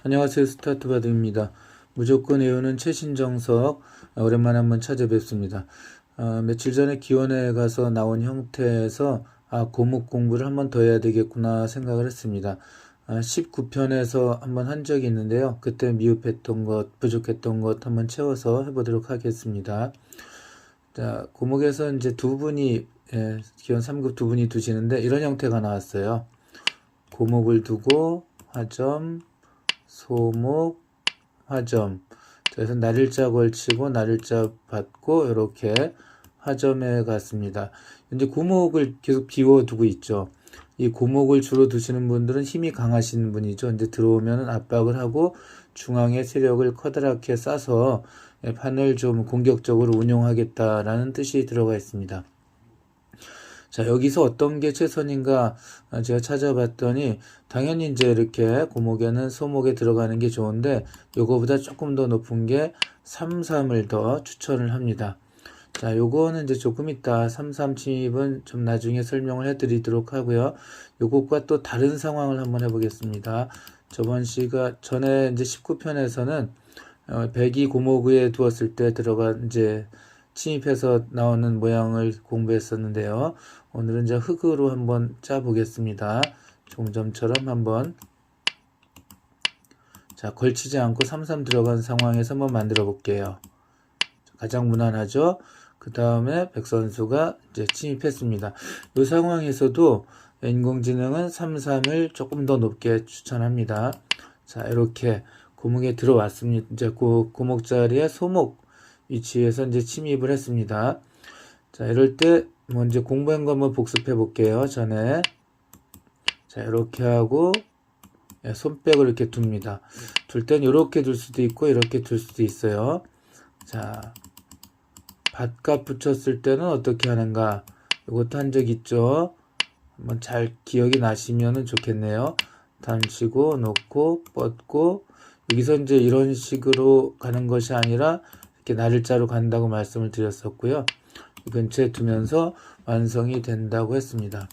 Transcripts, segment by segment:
안녕하세요. 스타트바드입니다. 무조건 외우는 최신정석 오랜만에 한번 찾아뵙습니다. 며칠 전에 기원에 가서 나온 형태에서 고목 공부를 한번 더 해야 되겠구나 생각을 했습니다. 19편에서 한번 한 적이 있는데요. 그때 미흡했던 것, 부족했던 것 한번 채워서 해보도록 하겠습니다. 자, 고목에서 이제 두 분이 기원 3급 두 분이 두시는데 이런 형태가 나왔어요. 고목을 두고 화점, 소목, 화점. 그래서 날일자 걸치고 날일자 받고 이렇게 화점에 갔습니다. 이제 고목을 계속 비워두고 있죠. 이 고목을 주로 두시는 분들은 힘이 강하신 분이죠. 이제 들어오면 압박을 하고 중앙에 세력을 커다랗게 싸서 판을 좀 공격적으로 운용하겠다라는 뜻이 들어가 있습니다. 자, 여기서 어떤 게 최선인가 제가 찾아봤더니 당연히 이제 이렇게 고목에는 소목에 들어가는 게 좋은데 요거보다 조금 더 높은 게 3-3을 더 추천을 합니다. 자, 요거는 이제 조금 이따 3-3 침입은 좀 나중에 설명을 해드리도록 하고요. 요것과 또 다른 상황을 한번 해보겠습니다. 저번 시가 전에 이제 19편에서는 백이 고목 위에 두었을 때 들어간 이제 침입해서 나오는 모양을 공부했었는데요. 오늘은 이제 흙으로 한번 짜 보겠습니다. 종점처럼 한번 자 걸치지 않고 3-3 들어간 상황에서 한번 만들어 볼게요. 가장 무난하죠. 그 다음에 백 선수가 이제 침입했습니다. 이 상황에서도 인공지능은 3-3을 조금 더 높게 추천합니다. 자, 이렇게 고목에 들어왔습니다. 이제 고목 자리에 소목 위치에서 이제 침입을 했습니다. 자, 이럴 때 먼저 공부한 거 한번 복습해 볼게요. 전에 자, 이렇게 하고 손뼉을 이렇게 둡니다. 둘 땐 이렇게 둘 수도 있고 이렇게 둘 수도 있어요. 자, 밭값 붙였을 때는 어떻게 하는가? 이것도 한 적 있죠. 한번 잘 기억이 나시면 좋겠네요. 단치고 놓고 뻗고 여기서 이제 이런 식으로 가는 것이 아니라 이렇게 날일자로 간다고 말씀을 드렸었고요. 이 근처에 두면서 완성이 된다고 했습니다.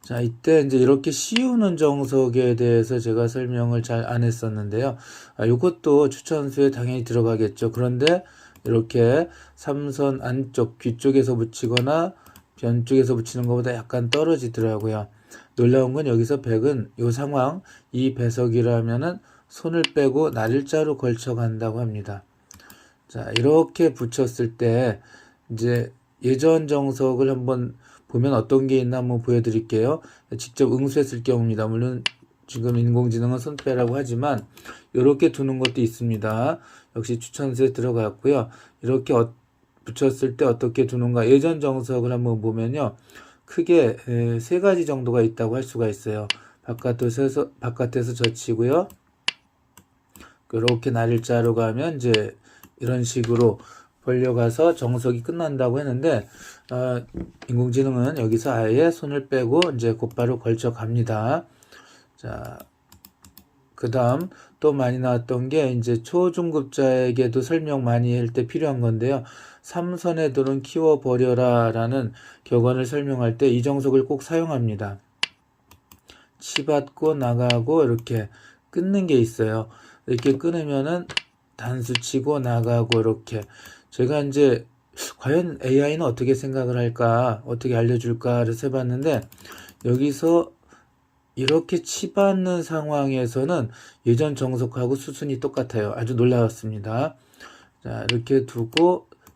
자, 이때 이제 이렇게 씌우는 정석에 대해서 제가 설명을 잘 안 했었는데요. 이것도 추천수에 당연히 들어가겠죠. 그런데 이렇게 삼선 안쪽 귀 쪽에서 붙이거나 변 쪽에서 붙이는 것보다 약간 떨어지더라고요. 놀라운 건 여기서 백은 이 상황, 이 배석이라면은 손을 빼고 날일자로 걸쳐 간다고 합니다. 자, 이렇게 붙였을 때 이제 예전 정석을 한번 보면 어떤 게 있나 한번 보여드릴게요. 직접 응수했을 경우입니다. 물론 지금 인공지능은 손 빼라고 하지만 이렇게 두는 것도 있습니다. 역시 추천수에 들어갔고요. 이렇게 붙였을 때 어떻게 두는가 예전 정석을 한번 보면요. 크게 세 가지 정도가 있다고 할 수가 있어요. 바깥에서 젖히고요. 이렇게 날일자로 가면 이제 이런 식으로 벌려가서 정석이 끝난다고 했는데 인공지능은 여기서 아예 손을 빼고 이제 곧바로 걸쳐 갑니다. 자, 그 다음 또 많이 나왔던 게 이제 초중급자에게도 설명 많이 할 때 필요한 건데요. 삼선의 돌은 키워버려라 라는 격언을 설명할 때 이 정석을 꼭 사용합니다. 치받고 나가고 이렇게 끊는 게 있어요. 이렇게 끊으면은 단수 치고 나가고 이렇게 제가 이제 과연 AI는 어떻게 생각을 할까 어떻게 알려줄까를 해봤는데 여기서 이렇게 치받는 상황에서는 예전 정석하고 수순이 똑같아요. 아주 놀라웠습니다. 자, 이렇게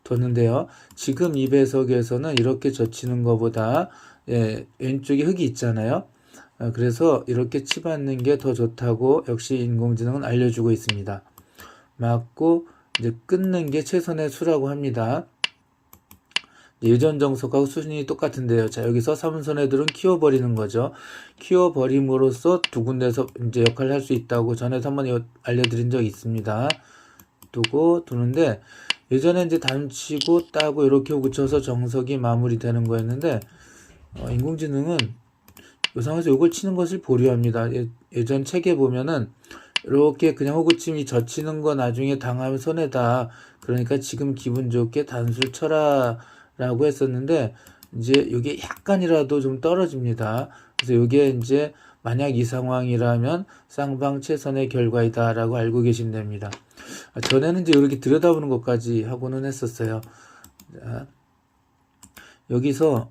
뒀는데요. 지금 이 배석에서는 이렇게 젖히는 것보다 왼쪽에 흙이 있잖아요. 그래서 이렇게 치받는 게 더 좋다고 역시 인공지능은 알려주고 있습니다. 맞고 이제 끊는 게 최선의 수라고 합니다. 예전 정석하고 수준이 똑같은데요. 자, 여기서 삼선의 들은 키워버리는 거죠. 키워버림으로써 두 군데서 이제 역할을 할 수 있다고 전에도 한번 알려드린 적이 있습니다. 두는데 예전에 이제 단치고 따고 이렇게 붙여서 정석이 마무리되는 거였는데 인공지능은 이 상황에서 이걸 치는 것을 보류합니다. 예전 책에 보면은 이렇게 그냥 호구침이 젖히는 거 나중에 당하면 손해다. 그러니까 지금 기분 좋게 단수를 쳐라 라고 했었는데 이제 이게 약간이라도 좀 떨어집니다. 그래서 이게 이제 만약 이 상황이라면 쌍방 최선의 결과이다 라고 알고 계시면 됩니다. 전에는 이제 이렇게 들여다보는 것까지 하고는 했었어요. 자, 여기서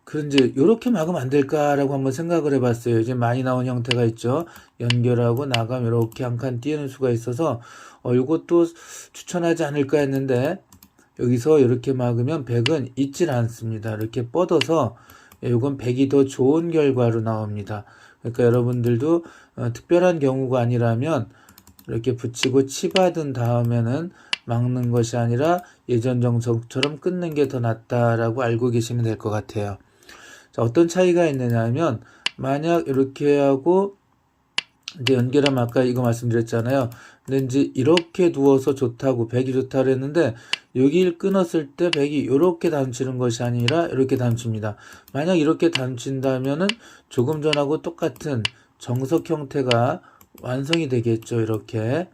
그런 이제 요렇게 막으면 안 될까라고 한번 생각을 해봤어요. 이제 많이 나온 형태가 있죠. 연결하고 나가면 이렇게 한 칸 띄우는 수가 있어서 요것도 추천하지 않을까 했는데 여기서 이렇게 막으면 100은 있질 않습니다. 이렇게 뻗어서 요건 100이 더 좋은 결과로 나옵니다. 그러니까 여러분들도 특별한 경우가 아니라면 이렇게 붙이고 치받은 다음에는 막는 것이 아니라 예전 정석처럼 끊는 게 더 낫다라고 알고 계시면 될 것 같아요. 자, 어떤 차이가 있느냐 하면 만약 이렇게 하고 이제 연결하면 아까 이거 말씀드렸잖아요. 근데 이제 이렇게 두어서 좋다고 100이 좋다고 했는데 여기를 끊었을 때 100이 이렇게 단치는 것이 아니라 이렇게 단칩니다. 만약 이렇게 단친다면은 조금 전하고 똑같은 정석 형태가 완성이 되겠죠. 이렇게.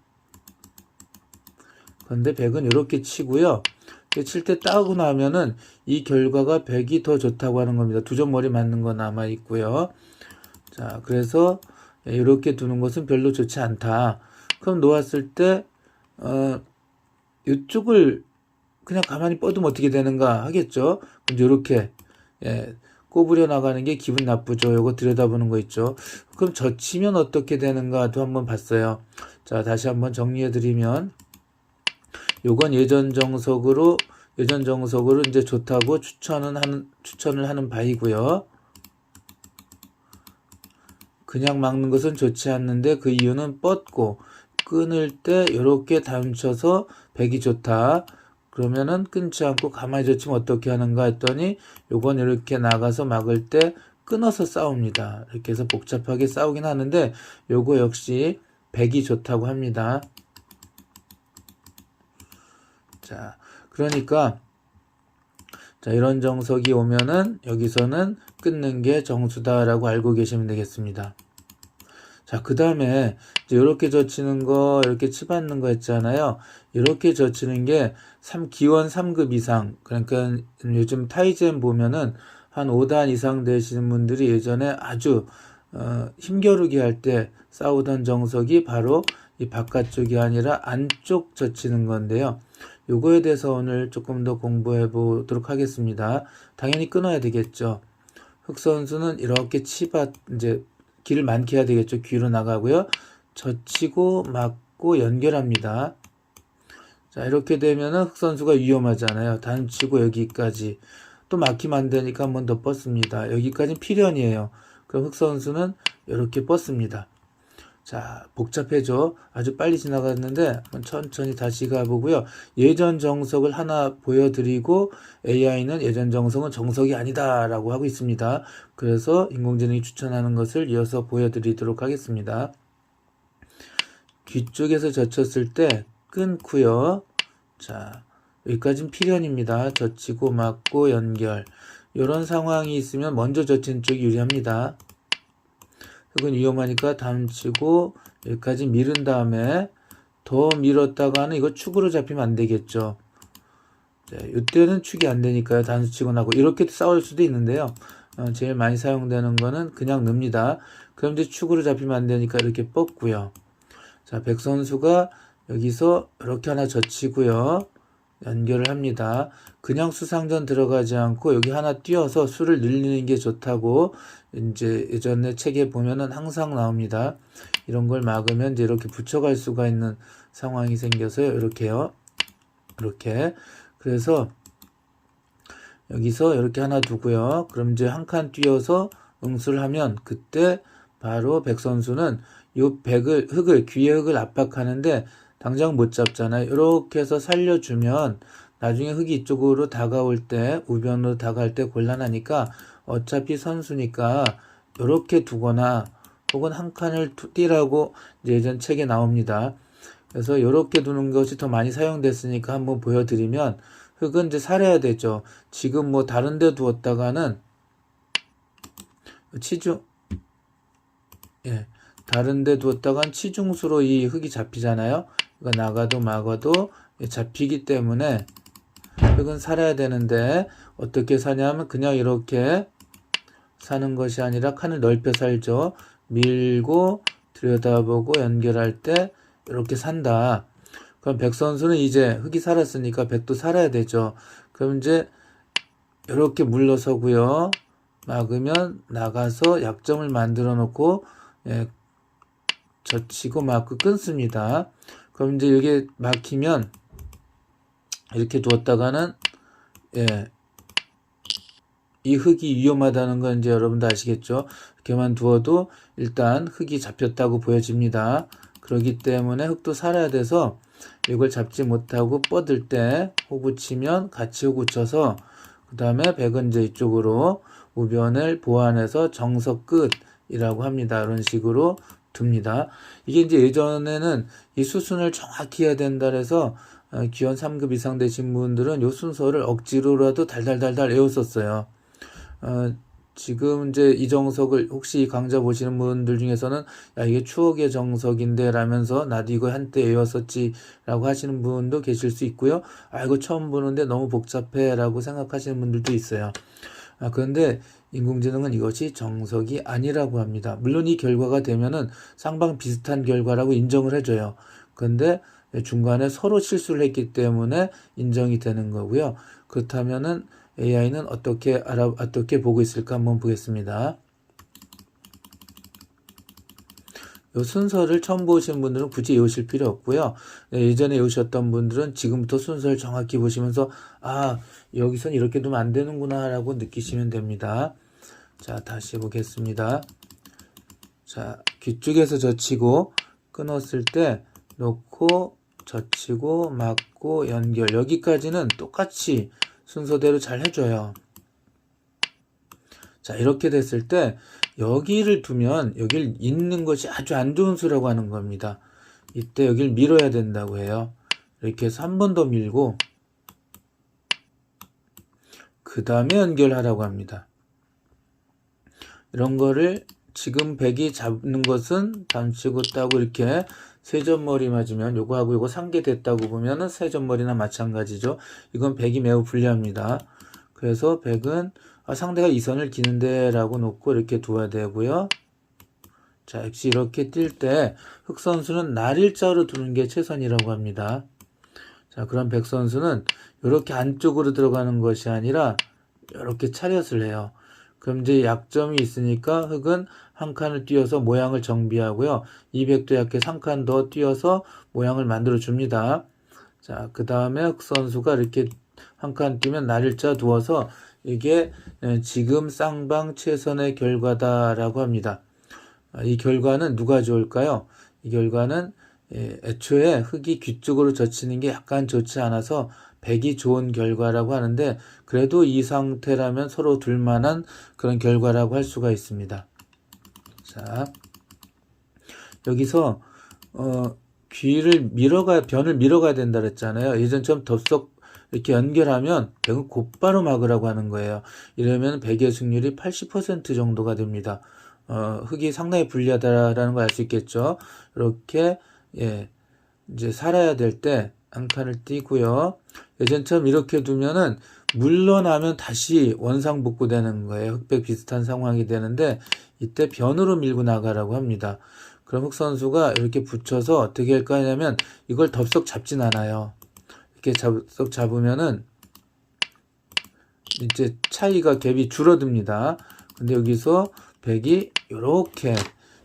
근데 100은 이렇게 치고요. 칠 때 따고 나면은 이 결과가 100이 더 좋다고 하는 겁니다. 두 점 머리 맞는 거 남아 있고요. 자, 그래서 이렇게 두는 것은 별로 좋지 않다. 그럼 놓았을 때 이쪽을 그냥 가만히 뻗으면 어떻게 되는가 하겠죠. 그럼 이렇게 꼬부려 나가는 게 기분 나쁘죠. 요거 들여다보는 거 있죠. 그럼 젖히면 어떻게 되는가도 한번 봤어요. 자, 다시 한번 정리해 드리면 요건 예전 정석으로 이제 좋다고 추천을 하는 바이고요. 그냥 막는 것은 좋지 않는데 그 이유는 뻗고 끊을 때 이렇게 단쳐서 100이 좋다. 그러면은 끊지 않고 가만히 젖히면 어떻게 하는가 했더니 요건 이렇게 나가서 막을 때 끊어서 싸웁니다. 이렇게 해서 복잡하게 싸우긴 하는데 요거 역시 100이 좋다고 합니다. 자, 그러니까 자, 이런 정석이 오면은 여기서는 끊는 게 정수다라고 알고 계시면 되겠습니다. 자, 그 다음에 이제 이렇게 젖히는 거, 이렇게 치받는 거 했잖아요. 이렇게 젖히는 게 기원 3급 이상. 그러니까 요즘 타이젠 보면은 한 5단 이상 되시는 분들이 예전에 아주 힘겨루기 할 때 싸우던 정석이 바로 이 바깥쪽이 아니라 안쪽 젖히는 건데요. 요거에 대해서 오늘 조금 더 공부해 보도록 하겠습니다. 당연히 끊어야 되겠죠. 흑 선수는 이렇게 이제 길을 많게 해야 되겠죠. 귀로 나가고요. 젖히고 막고 연결합니다. 자, 이렇게 되면은 흑 선수가 위험하잖아요. 단치고 여기까지. 또 막히면 안 되니까 한 번 더 뻗습니다. 여기까지는 필연이에요. 그럼 흑 선수는 이렇게 뻗습니다. 자, 복잡해져. 아주 빨리 지나갔는데 천천히 다시 가보고요. 예전 정석을 하나 보여드리고 AI는 예전 정석은 정석이 아니다 라고 하고 있습니다. 그래서 인공지능이 추천하는 것을 이어서 보여드리도록 하겠습니다. 뒤쪽에서 젖혔을 때 끊고요. 자, 여기까지는 필연입니다. 젖히고 막고 연결. 이런 상황이 있으면 먼저 젖힌 쪽이 유리합니다. 흑은 위험하니까 단치고 여기까지 밀은 다음에 더 밀었다가는 이거 축으로 잡히면 안 되겠죠. 네, 이때는 축이 안 되니까요. 단수 치고 나고 이렇게 싸울 수도 있는데요. 제일 많이 사용되는 거는 그냥 넣습니다. 그럼 이제 축으로 잡히면 안 되니까 이렇게 뻗고요. 자, 백 선수가 여기서 이렇게 하나 젖히고요. 연결을 합니다. 그냥 수상전 들어가지 않고 여기 하나 띄워서 수를 늘리는 게 좋다고 이제 예전에 책에 보면은 항상 나옵니다. 이런 걸 막으면 이제 이렇게 붙여갈 수가 있는 상황이 생겨서요. 이렇게요. 이렇게. 그래서 여기서 이렇게 하나 두고요. 그럼 이제 한 칸 띄워서 응수를 하면 그때 바로 백 선수는 요 귀의 흑을 압박하는데 당장 못 잡잖아요. 이렇게 해서 살려주면 나중에 흑이 이쪽으로 다가올 때 우변으로 다가올 때 곤란하니까 어차피 선수니까 이렇게 두거나 혹은 한 칸을 띄라고 예전 책에 나옵니다. 그래서 이렇게 두는 것이 더 많이 사용됐으니까 한번 보여드리면 흑은 이제 살아야 되죠. 지금 뭐 다른 데 두었다가는 다른 데 두었다간 치중수로 이 흑이 잡히잖아요. 이거 나가도 막아도 잡히기 때문에 흑은 살아야 되는데 어떻게 사냐면 그냥 이렇게 사는 것이 아니라 칸을 넓혀 살죠. 밀고 들여다보고 연결할 때 이렇게 산다. 그럼 백 선수는 이제 흙이 살았으니까 백도 살아야 되죠. 그럼 이제 이렇게 물러서고요. 막으면 나가서 약점을 만들어 놓고 젖히고 막고 끊습니다. 그럼 이제 이게 막히면 이렇게 두었다가는 이 흙이 위험하다는 건 이제 여러분도 아시겠죠? 이렇게만 두어도 일단 흙이 잡혔다고 보여집니다. 그렇기 때문에 흙도 살아야 돼서 이걸 잡지 못하고 뻗을 때 호구 치면 같이 호구 쳐서 그 다음에 백은 이제 이쪽으로 우변을 보완해서 정석 끝이라고 합니다. 이런 식으로 둡니다. 이게 이제 예전에는 이 수순을 정확히 해야 된다 해서 기원 3급 이상 되신 분들은 이 순서를 억지로라도 달달달달 외웠었어요. 지금 이제 이 정석을 혹시 강좌 보시는 분들 중에서는 야 이게 추억의 정석인데 라면서 나도 이거 한때 외웠었지 라고 하시는 분도 계실 수 있고요. 아 이거 처음 보는데 너무 복잡해 라고 생각하시는 분들도 있어요. 그런데 인공지능은 이것이 정석이 아니라고 합니다. 물론 이 결과가 되면은 쌍방 비슷한 결과라고 인정을 해줘요. 그런데 중간에 서로 실수를 했기 때문에 인정이 되는 거고요. 그렇다면은 AI는 어떻게 보고 있을까 한번 보겠습니다. 이 순서를 처음 보신 분들은 굳이 외우실 필요 없고요. 예전에 외우셨던 분들은 지금부터 순서를 정확히 보시면서 아 여기선 이렇게 두면 안 되는구나 라고 느끼시면 됩니다. 자 다시 보겠습니다. 자 귀쪽에서 젖히고 끊었을 때 놓고 젖히고 막고 연결 여기까지는 똑같이 순서대로 잘 해줘요. 자 이렇게 됐을 때 여기를 두면 여기를 잇는 것이 아주 안 좋은 수라고 하는 겁니다. 이때 여기를 밀어야 된다고 해요. 이렇게 해서 한 번 더 밀고 그 다음에 연결하라고 합니다. 이런 거를 지금 백이 잡는 것은 단치고 따고 이렇게 세점머리 맞으면 요거하고 요거 상계됐다고 보면은 세점머리나 마찬가지죠. 이건 백이 매우 불리합니다. 그래서 백은 상대가 이 선을 기는데 라고 놓고 이렇게 두어야 되고요. 자, 역시 이렇게 뛸 때 흑선수는 날일자로 두는 게 최선이라고 합니다. 자, 그럼 백선수는 이렇게 안쪽으로 들어가는 것이 아니라 이렇게 차렷을 해요. 그럼 이제 약점이 있으니까 흑은 한 칸을 띄어서 모양을 정비하고요. 이 백도 약해 3칸 더 띄어서 모양을 만들어 줍니다. 자, 그 다음에 흑선수가 이렇게 한 칸 띄면 날일자 두어서 이게 지금 쌍방 최선의 결과다라고 합니다. 이 결과는 누가 좋을까요? 이 결과는 애초에 흙이 귀 쪽으로 젖히는 게 약간 좋지 않아서 백이 좋은 결과라고 하는데 그래도 이 상태라면 서로 둘만한 그런 결과라고 할 수가 있습니다. 자, 여기서 변을 밀어가야 된다 그랬잖아요. 예전처럼 덥석 이렇게 연결하면 백은 곧바로 막으라고 하는 거예요. 이러면 백의 승률이 80% 정도가 됩니다. 흙이 상당히 불리하다라는 걸 알 수 있겠죠. 이렇게 이제 살아야 될 때 한 칸을 띄고요. 예전처럼 이렇게 두면은 물러나면 다시 원상복구되는 거예요. 흑백 비슷한 상황이 되는데 이때 변으로 밀고 나가라고 합니다. 그럼 흑선수가 이렇게 붙여서 어떻게 할 거냐면 이걸 덥석 잡진 않아요. 이렇게 덥석 잡으면은 이제 차이가 갭이 줄어듭니다. 근데 여기서 백이 이렇게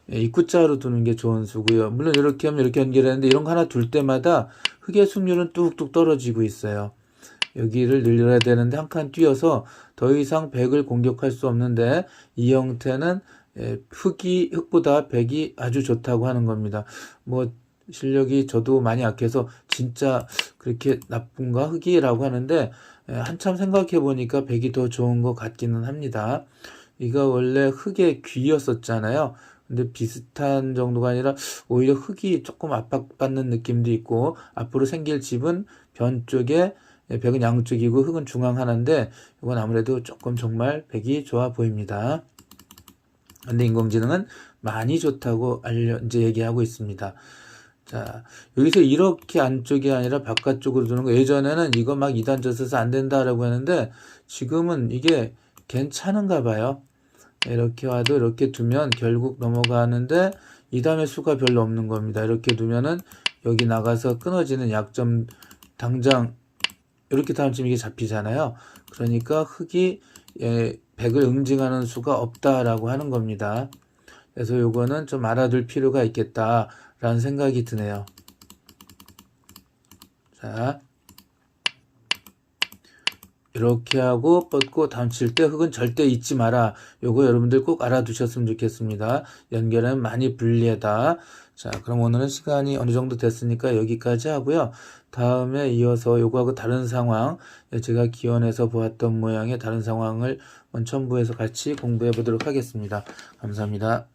입구자로 두는 게 좋은 수고요. 물론 이렇게 하면 이렇게 연결하는데 이런 거 하나 둘 때마다 흑의 승률은 뚝뚝 떨어지고 있어요. 여기를 늘려야 되는데 한 칸 띄어서 더 이상 백을 공격할 수 없는데 이 형태는 흑보다 백이 아주 좋다고 하는 겁니다. 뭐 실력이 저도 많이 약해서 진짜 그렇게 나쁜가 흑이라고 하는데 한참 생각해 보니까 백이 더 좋은 것 같기는 합니다. 이거 원래 흑의 귀였었잖아요. 근데 비슷한 정도가 아니라 오히려 흑이 조금 압박받는 느낌도 있고 앞으로 생길 집은 변 쪽에 백은 양쪽이고 흑은 중앙 하나인데 이건 아무래도 조금 정말 백이 좋아 보입니다. 근데 인공지능은 많이 좋다고 이제 얘기하고 있습니다. 자, 여기서 이렇게 안쪽이 아니라 바깥쪽으로 두는 거 예전에는 이거 막 2단 젖어서 안 된다라고 하는데 지금은 이게 괜찮은가 봐요. 이렇게 와도 이렇게 두면 결국 넘어가는데 이 다음에 수가 별로 없는 겁니다. 이렇게 두면은 여기 나가서 끊어지는 약점 당장 이렇게 다음 지금 이게 잡히잖아요. 그러니까 흙이 100을 응징하는 수가 없다라고 하는 겁니다. 그래서 요거는 좀 알아둘 필요가 있겠다라는 생각이 드네요. 자, 이렇게 하고 뻗고 다음 칠 때 흙은 절대 잊지 마라. 요거 여러분들 꼭 알아두셨으면 좋겠습니다. 연결은 많이 불리하다. 자, 그럼 오늘은 시간이 어느 정도 됐으니까 여기까지 하고요. 다음에 이어서 요거하고 다른 상황, 제가 기원에서 보았던 모양의 다른 상황을 원천부에서 같이 공부해 보도록 하겠습니다. 감사합니다.